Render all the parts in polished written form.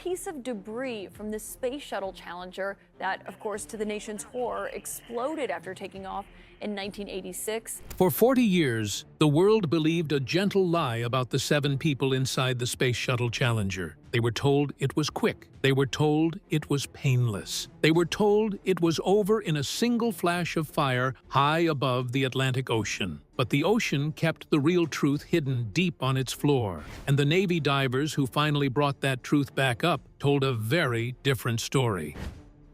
piece of debris from the Space Shuttle Challenger that, of course, to the nation's horror, exploded after taking off in 1986. For 40 years, the world believed a gentle lie about the 7 people inside the Space Shuttle Challenger. They were told it was quick. They were told it was painless. They were told it was over in a single flash of fire high above the Atlantic Ocean. But the ocean kept the real truth hidden deep on its floor, and the Navy divers who finally brought that truth back up told a very different story.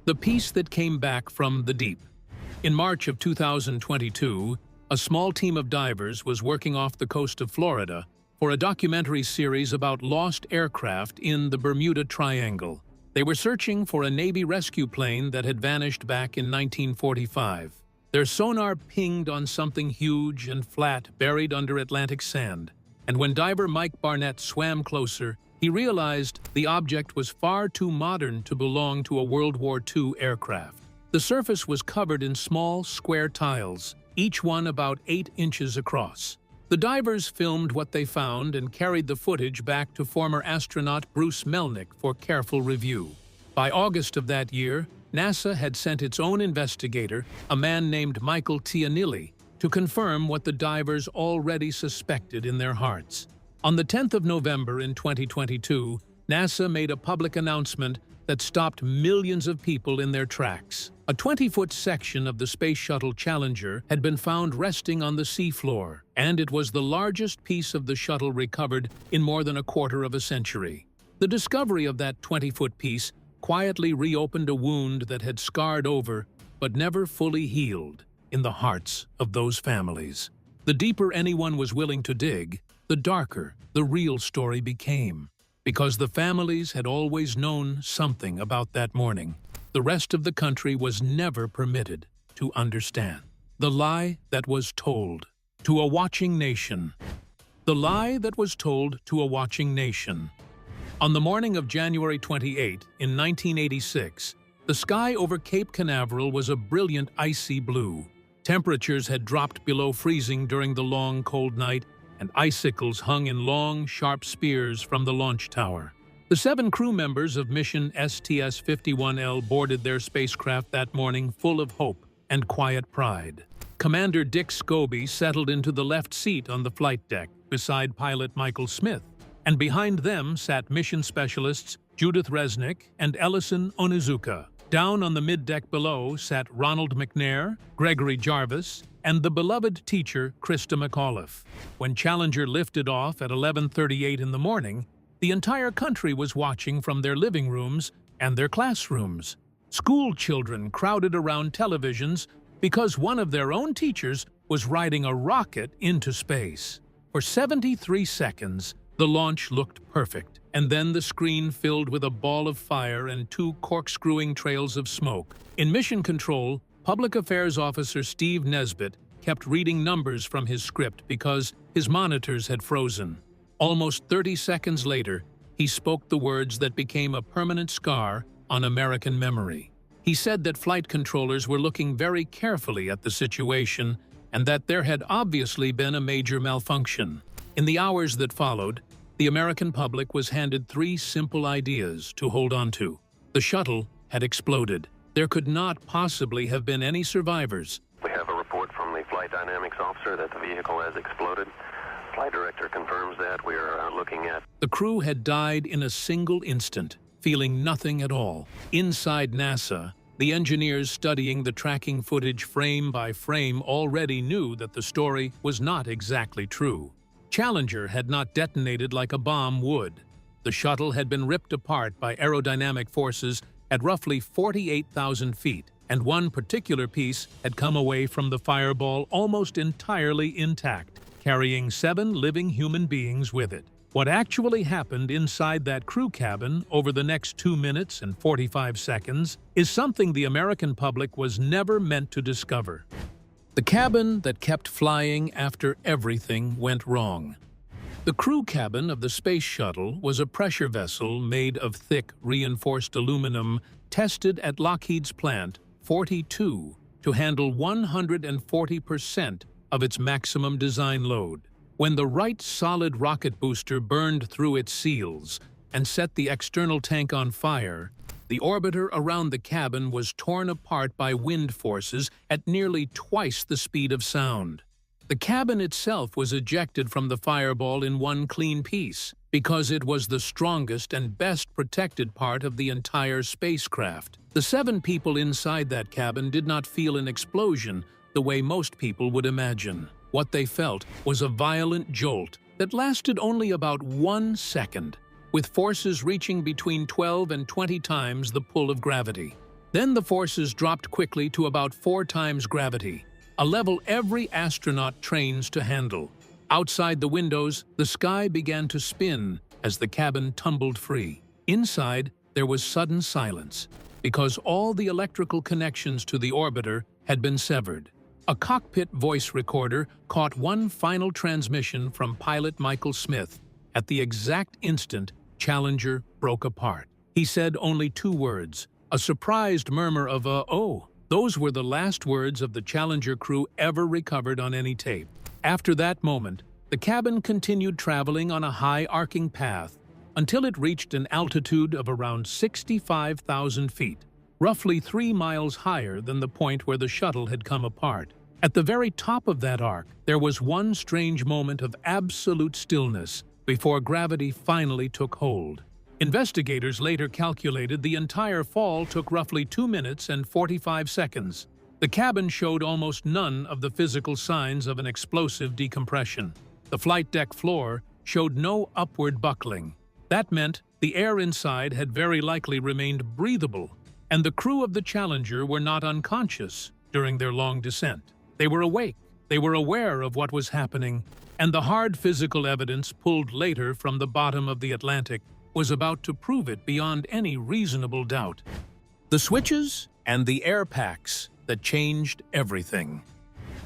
The piece that came back from the deep. In March of 2022, a small team of divers was working off the coast of Florida for a documentary series about lost aircraft in the Bermuda Triangle. They were searching for a Navy rescue plane that had vanished back in 1945. Their sonar pinged on something huge and flat buried under Atlantic sand, and when diver Mike Barnett swam closer, he realized the object was far too modern to belong to a World War II aircraft. The surface was covered in small, square tiles, each one about 8 inches across. The divers filmed what they found and carried the footage back to former astronaut Bruce Melnick for careful review. By August of that year, NASA had sent its own investigator, a man named Michael Tianilli, to confirm what the divers already suspected in their hearts. On the 10th of November in 2022, NASA made a public announcement that stopped millions of people in their tracks. A 20-foot section of the Space Shuttle Challenger had been found resting on the seafloor, and it was the largest piece of the shuttle recovered in more than a quarter of a century. The discovery of that 20-foot piece quietly reopened a wound that had scarred over but never fully healed in the hearts of those families. The deeper anyone was willing to dig, the darker the real story became. Because the families had always known something about that morning, the rest of the country was never permitted to understand. The lie that was told to a watching nation. The lie that was told to a watching nation. On the morning of January 28, in 1986, the sky over Cape Canaveral was a brilliant icy blue. Temperatures had dropped below freezing during the long, cold night, and icicles hung in long, sharp spears from the launch tower. The 7 crew members of mission STS-51L boarded their spacecraft that morning full of hope and quiet pride. Commander Dick Scobie settled into the left seat on the flight deck beside pilot Michael Smith, and behind them sat mission specialists Judith Resnick and Ellison Onizuka. Down on the middeck below sat Ronald McNair, Gregory Jarvis, and the beloved teacher Krista McAuliffe. When Challenger lifted off at 11:38 in the morning, the entire country was watching from their living rooms and their classrooms. School children crowded around televisions because one of their own teachers was riding a rocket into space. For 73 seconds, the launch looked perfect, and then the screen filled with a ball of fire and 2 corkscrewing trails of smoke. In Mission Control, Public Affairs Officer Steve Nesbitt kept reading numbers from his script because his monitors had frozen. Almost 30 seconds later, he spoke the words that became a permanent scar on American memory. He said that flight controllers were looking very carefully at the situation and that there had obviously been a major malfunction. In the hours that followed, the American public was handed 3 simple ideas to hold on to. The shuttle had exploded. There could not possibly have been any survivors. We have a report from the flight dynamics officer that the vehicle has exploded. Flight director confirms that. We are looking at... The crew had died in a single instant, feeling nothing at all. Inside NASA, the engineers studying the tracking footage frame by frame already knew that the story was not exactly true. Challenger had not detonated like a bomb would. The shuttle had been ripped apart by aerodynamic forces at roughly 48,000 feet, and one particular piece had come away from the fireball almost entirely intact, carrying 7 living human beings with it. What actually happened inside that crew cabin over the next 2 minutes and 45 seconds is something the American public was never meant to discover. The cabin that kept flying after everything went wrong. The crew cabin of the Space Shuttle was a pressure vessel made of thick, reinforced aluminum tested at Lockheed's Plant 42 to handle 140% of its maximum design load. When the right solid rocket booster burned through its seals, and set the external tank on fire, the orbiter around the cabin was torn apart by wind forces at nearly twice the speed of sound. The cabin itself was ejected from the fireball in one clean piece, because it was the strongest and best protected part of the entire spacecraft. The 7 people inside that cabin did not feel an explosion the way most people would imagine. What they felt was a violent jolt that lasted only about 1 second, with forces reaching between 12 and 20 times the pull of gravity. Then the forces dropped quickly to about 4 times gravity, a level every astronaut trains to handle. Outside the windows, the sky began to spin as the cabin tumbled free. Inside, there was sudden silence, because all the electrical connections to the orbiter had been severed. A cockpit voice recorder caught one final transmission from pilot Michael Smith at the exact instant Challenger broke apart. He said only 2 words, a surprised murmur of "oh." Those were the last words of the Challenger crew ever recovered on any tape. After that moment, the cabin continued traveling on a high arcing path until it reached an altitude of around 65,000 feet, roughly 3 miles higher than the point where the shuttle had come apart. At the very top of that arc, there was one strange moment of absolute stillness before gravity finally took hold. Investigators later calculated the entire fall took roughly 2 minutes and 45 seconds. The cabin showed almost none of the physical signs of an explosive decompression. The flight deck floor showed no upward buckling. That meant the air inside had very likely remained breathable, and the crew of the Challenger were not unconscious during their long descent. They were awake, they were aware of what was happening, and the hard physical evidence pulled later from the bottom of the Atlantic was about to prove it beyond any reasonable doubt. The switches and the air packs that changed everything.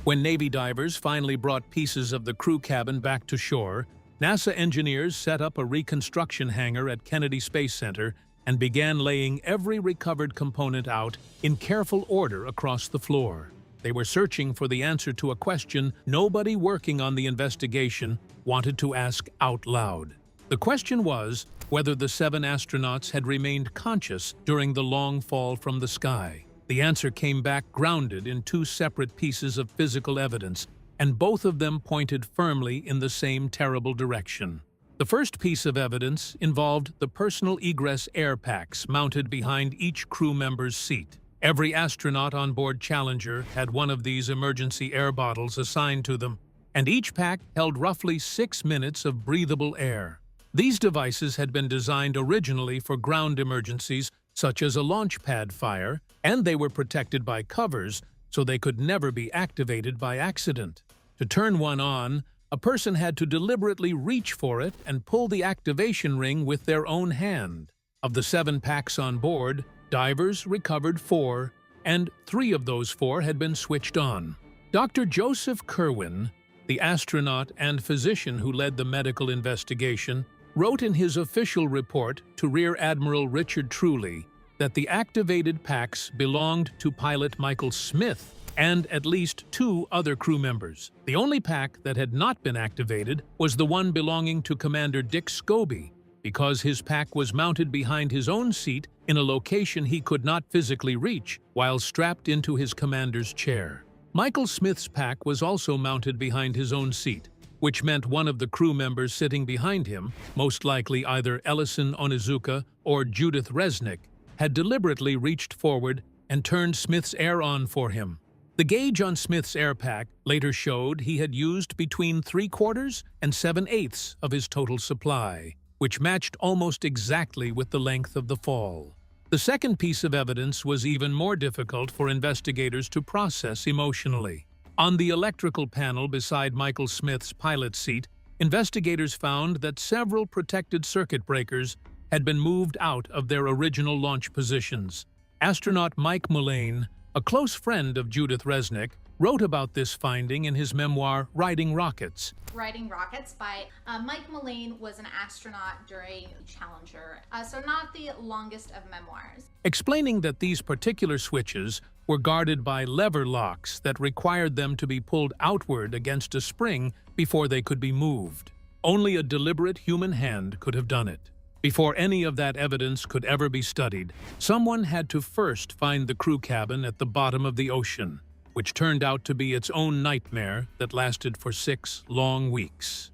When Navy divers finally brought pieces of the crew cabin back to shore, NASA engineers set up a reconstruction hangar at Kennedy Space Center and began laying every recovered component out in careful order across the floor. They were searching for the answer to a question nobody working on the investigation wanted to ask out loud. The question was whether the 7 astronauts had remained conscious during the long fall from the sky. The answer came back grounded in 2 separate pieces of physical evidence, and both of them pointed firmly in the same terrible direction. The first piece of evidence involved the personal egress air packs mounted behind each crew member's seat. Every astronaut on board Challenger had one of these emergency air bottles assigned to them, and each pack held roughly 6 minutes of breathable air. These devices had been designed originally for ground emergencies, such as a launch pad fire, and they were protected by covers so they could never be activated by accident. To turn one on, a person had to deliberately reach for it and pull the activation ring with their own hand. Of the 7 packs on board, divers recovered 4, and 3 of those 4 had been switched on. Dr. Joseph Kerwin, the astronaut and physician who led the medical investigation, wrote in his official report to Rear Admiral Richard Truly that the activated packs belonged to pilot Michael Smith and at least 2 other crew members. The only pack that had not been activated was the one belonging to Commander Dick Scobie, because his pack was mounted behind his own seat in a location he could not physically reach while strapped into his commander's chair. Michael Smith's pack was also mounted behind his own seat, which meant one of the crew members sitting behind him, most likely either Ellison Onizuka or Judith Resnick, had deliberately reached forward and turned Smith's air on for him. The gauge on Smith's air pack later showed he had used between 3/4 and 7/8 of his total supply, which matched almost exactly with the length of the fall. The second piece of evidence was even more difficult for investigators to process emotionally. On the electrical panel beside Michael Smith's pilot seat, investigators found that several protected circuit breakers had been moved out of their original launch positions. Astronaut Mike Mullane, a close friend of Judith Resnick, wrote about this finding in his memoir, Riding Rockets. Riding Rockets by Mike Mullane was an astronaut during Challenger, so not the longest of memoirs. Explaining that these particular switches were guarded by lever locks that required them to be pulled outward against a spring before they could be moved. Only a deliberate human hand could have done it. Before any of that evidence could ever be studied, someone had to first find the crew cabin at the bottom of the ocean, which turned out to be its own nightmare that lasted for 6 long weeks.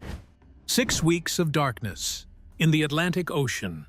6 weeks of darkness in the Atlantic Ocean.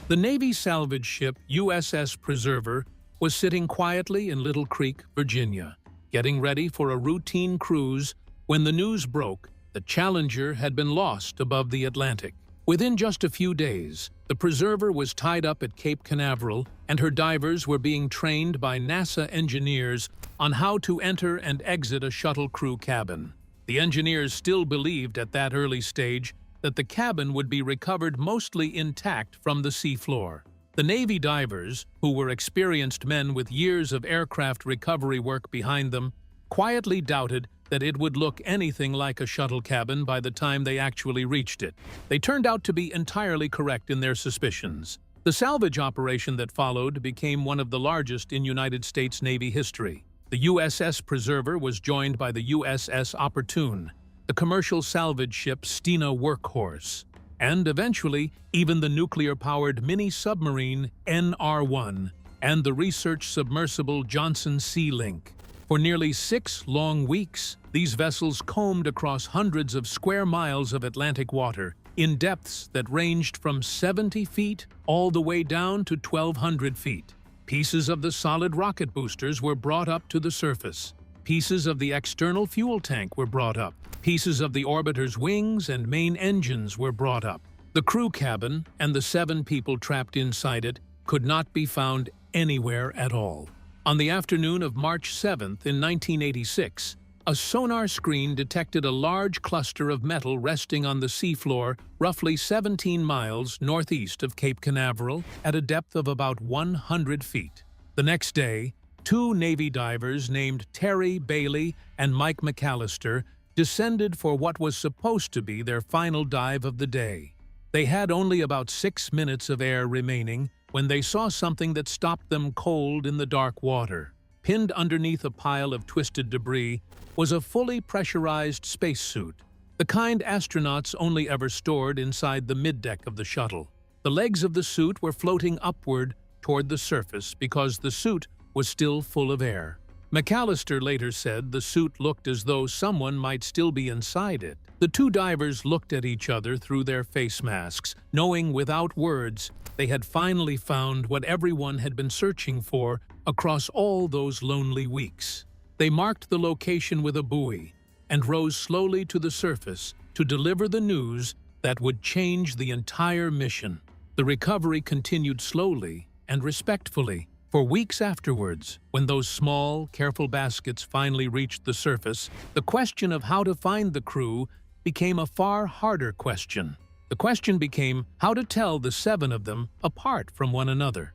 The Navy salvage ship USS Preserver was sitting quietly in Little Creek, Virginia, getting ready for a routine cruise when the news broke that Challenger had been lost above the Atlantic. Within just a few days, the Preserver was tied up at Cape Canaveral, and her divers were being trained by NASA engineers on how to enter and exit a shuttle crew cabin. The engineers still believed at that early stage that the cabin would be recovered mostly intact from the seafloor. The Navy divers, who were experienced men with years of aircraft recovery work behind them, quietly doubted that it would look anything like a shuttle cabin by the time they actually reached it. They turned out to be entirely correct in their suspicions. The salvage operation that followed became one of the largest in United States Navy history. The USS Preserver was joined by the USS Opportune, the commercial salvage ship Stena Workhorse, and eventually even the nuclear-powered mini-submarine NR-1 and the research submersible Johnson Sea Link. For nearly 6 long weeks, these vessels combed across hundreds of square miles of Atlantic water in depths that ranged from 70 feet all the way down to 1,200 feet. Pieces of the solid rocket boosters were brought up to the surface. Pieces of the external fuel tank were brought up. Pieces of the orbiter's wings and main engines were brought up. The crew cabin and the 7 people trapped inside it could not be found anywhere at all. On the afternoon of March 7th in 1986, a sonar screen detected a large cluster of metal resting on the seafloor roughly 17 miles northeast of Cape Canaveral at a depth of about 100 feet. The next day, 2 Navy divers named Terry Bailey and Mike McAllister descended for what was supposed to be their final dive of the day. They had only about 6 minutes of air remaining when they saw something that stopped them cold in the dark water. Pinned underneath a pile of twisted debris was a fully pressurized spacesuit, the kind astronauts only ever stored inside the middeck of the shuttle. The legs of the suit were floating upward toward the surface because the suit was still full of air. McAllister later said the suit looked as though someone might still be inside it. The 2 divers looked at each other through their face masks, knowing without words they had finally found what everyone had been searching for across all those lonely weeks. They marked the location with a buoy and rose slowly to the surface to deliver the news that would change the entire mission. The recovery continued slowly and respectfully. For weeks afterwards, when those small, careful baskets finally reached the surface, the question of how to find the crew became a far harder question. The question became how to tell the 7 of them apart from one another.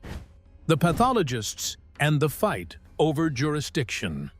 The pathologists and the fight over jurisdiction.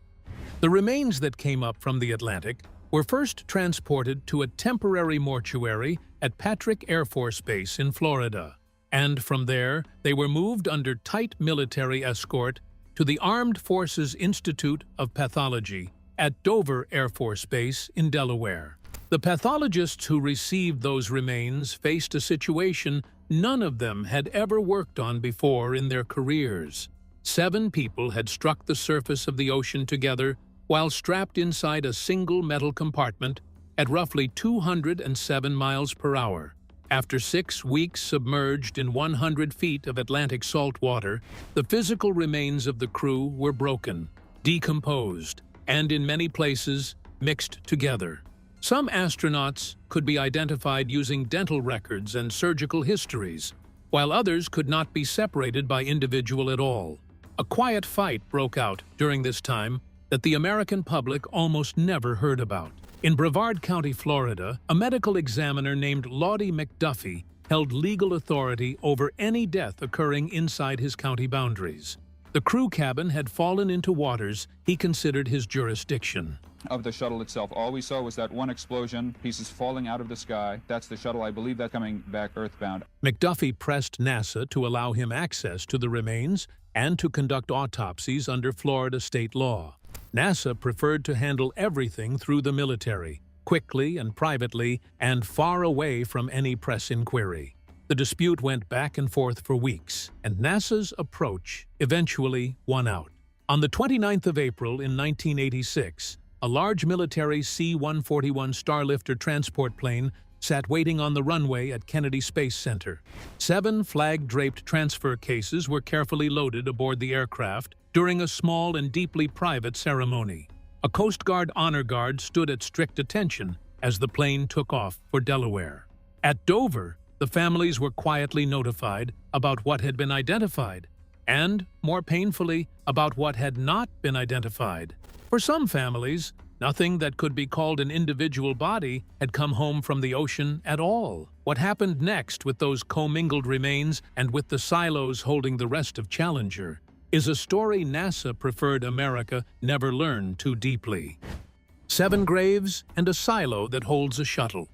The remains that came up from the Atlantic were first transported to a temporary mortuary at Patrick Air Force Base in Florida. And from there, they were moved under tight military escort to the Armed Forces Institute of Pathology at Dover Air Force Base in Delaware. The pathologists who received those remains faced a situation none of them had ever worked on before in their careers. 7 people had struck the surface of the ocean together while strapped inside a single metal compartment at roughly 207 miles per hour. After 6 weeks submerged in 100 feet of Atlantic salt water, the physical remains of the crew were broken, decomposed, and in many places, mixed together. Some astronauts could be identified using dental records and surgical histories, while others could not be separated by individual at all. A quiet fight broke out during this time that the American public almost never heard about. In Brevard County, Florida, a medical examiner named Lottie McDuffie held legal authority over any death occurring inside his county boundaries. The crew cabin had fallen into waters he considered his jurisdiction. Of the shuttle itself, all we saw was that one explosion, pieces falling out of the sky. That's the shuttle. I believe that's coming back earthbound. McDuffie pressed NASA to allow him access to the remains and to conduct autopsies under Florida state law. NASA preferred to handle everything through the military, quickly and privately, and far away from any press inquiry. The dispute went back and forth for weeks, and NASA's approach eventually won out. On the 29th of April in 1986, a large military C-141 Starlifter transport plane sat waiting on the runway at Kennedy Space Center. 7 flag-draped transfer cases were carefully loaded aboard the aircraft during a small and deeply private ceremony. A Coast Guard honor guard stood at strict attention as the plane took off for Delaware. At Dover, the families were quietly notified about what had been identified, and, more painfully, about what had not been identified. For some families, nothing that could be called an individual body had come home from the ocean at all. What happened next with those commingled remains and with the silos holding the rest of Challenger is a story NASA preferred America never learn too deeply. 7 graves and a silo that holds a shuttle.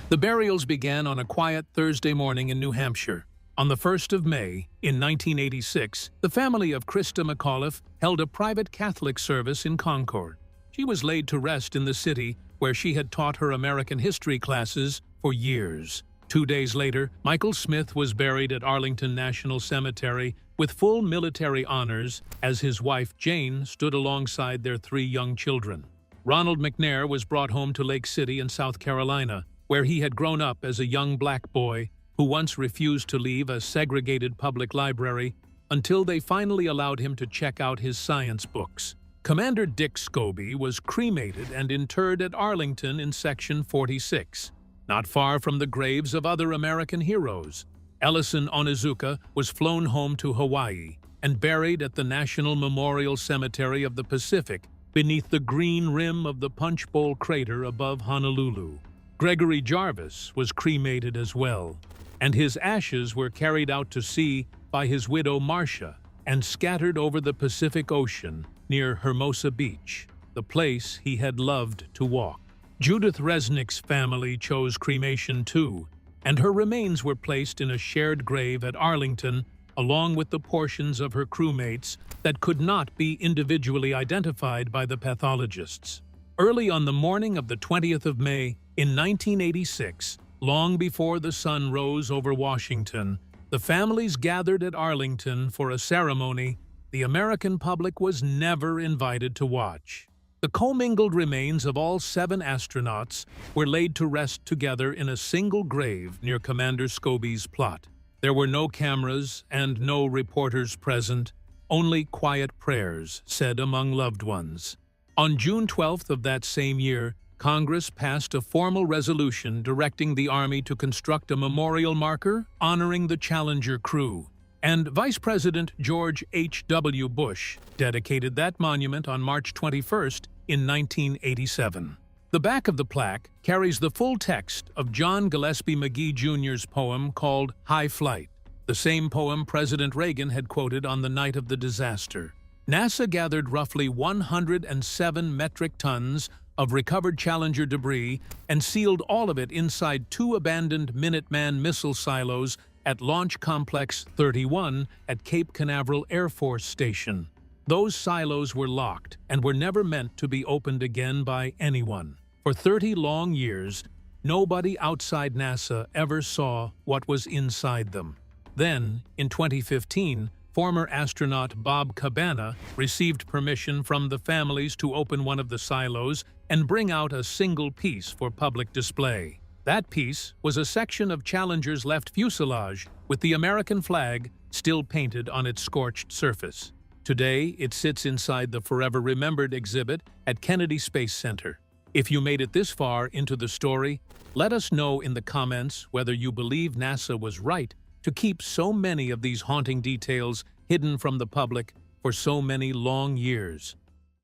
The burials began on a quiet Thursday morning in New Hampshire. On the 1st of May, in 1986, the family of Christa McAuliffe held a private Catholic service in Concord. She was laid to rest in the city where she had taught her American history classes for years. 2 days later, Michael Smith was buried at Arlington National Cemetery with full military honors as his wife Jane stood alongside their 3 young children. Ronald McNair was brought home to Lake City in South Carolina, where he had grown up as a young black boy who once refused to leave a segregated public library until they finally allowed him to check out his science books. Commander Dick Scobie was cremated and interred at Arlington in Section 46, not far from the graves of other American heroes. Ellison Onizuka was flown home to Hawaii and buried at the National Memorial Cemetery of the Pacific beneath the green rim of the Punch Bowl crater above Honolulu. Gregory Jarvis was cremated as well, and his ashes were carried out to sea by his widow Marcia and scattered over the Pacific Ocean near Hermosa Beach, the place he had loved to walk. Judith Resnick's family chose cremation too, and her remains were placed in a shared grave at Arlington along with the portions of her crewmates that could not be individually identified by the pathologists. Early on the morning of the 20th of May, in 1986, long before the sun rose over Washington, the families gathered at Arlington for a ceremony the American public was never invited to watch. The commingled remains of all 7 astronauts were laid to rest together in a single grave near Commander Scobie's plot. There were no cameras and no reporters present, only quiet prayers said among loved ones. On June 12th of that same year, Congress passed a formal resolution directing the Army to construct a memorial marker honoring the Challenger crew, and Vice President George H.W. Bush dedicated that monument on March 21st in 1987. The back of the plaque carries the full text of John Gillespie Magee Jr.'s poem called High Flight, the same poem President Reagan had quoted on the night of the disaster. NASA gathered roughly 107 metric tons of recovered Challenger debris and sealed all of it inside 2 abandoned Minuteman missile silos at Launch Complex 31 at Cape Canaveral Air Force Station. Those silos were locked and were never meant to be opened again by anyone. For 30 long years, nobody outside NASA ever saw what was inside them. Then, in 2015, former astronaut Bob Cabana received permission from the families to open one of the silos and bring out a single piece for public display. That piece was a section of Challenger's left fuselage with the American flag still painted on its scorched surface. Today, it sits inside the Forever Remembered exhibit at Kennedy Space Center. If you made it this far into the story, let us know in the comments whether you believe NASA was right to keep so many of these haunting details hidden from the public for so many long years.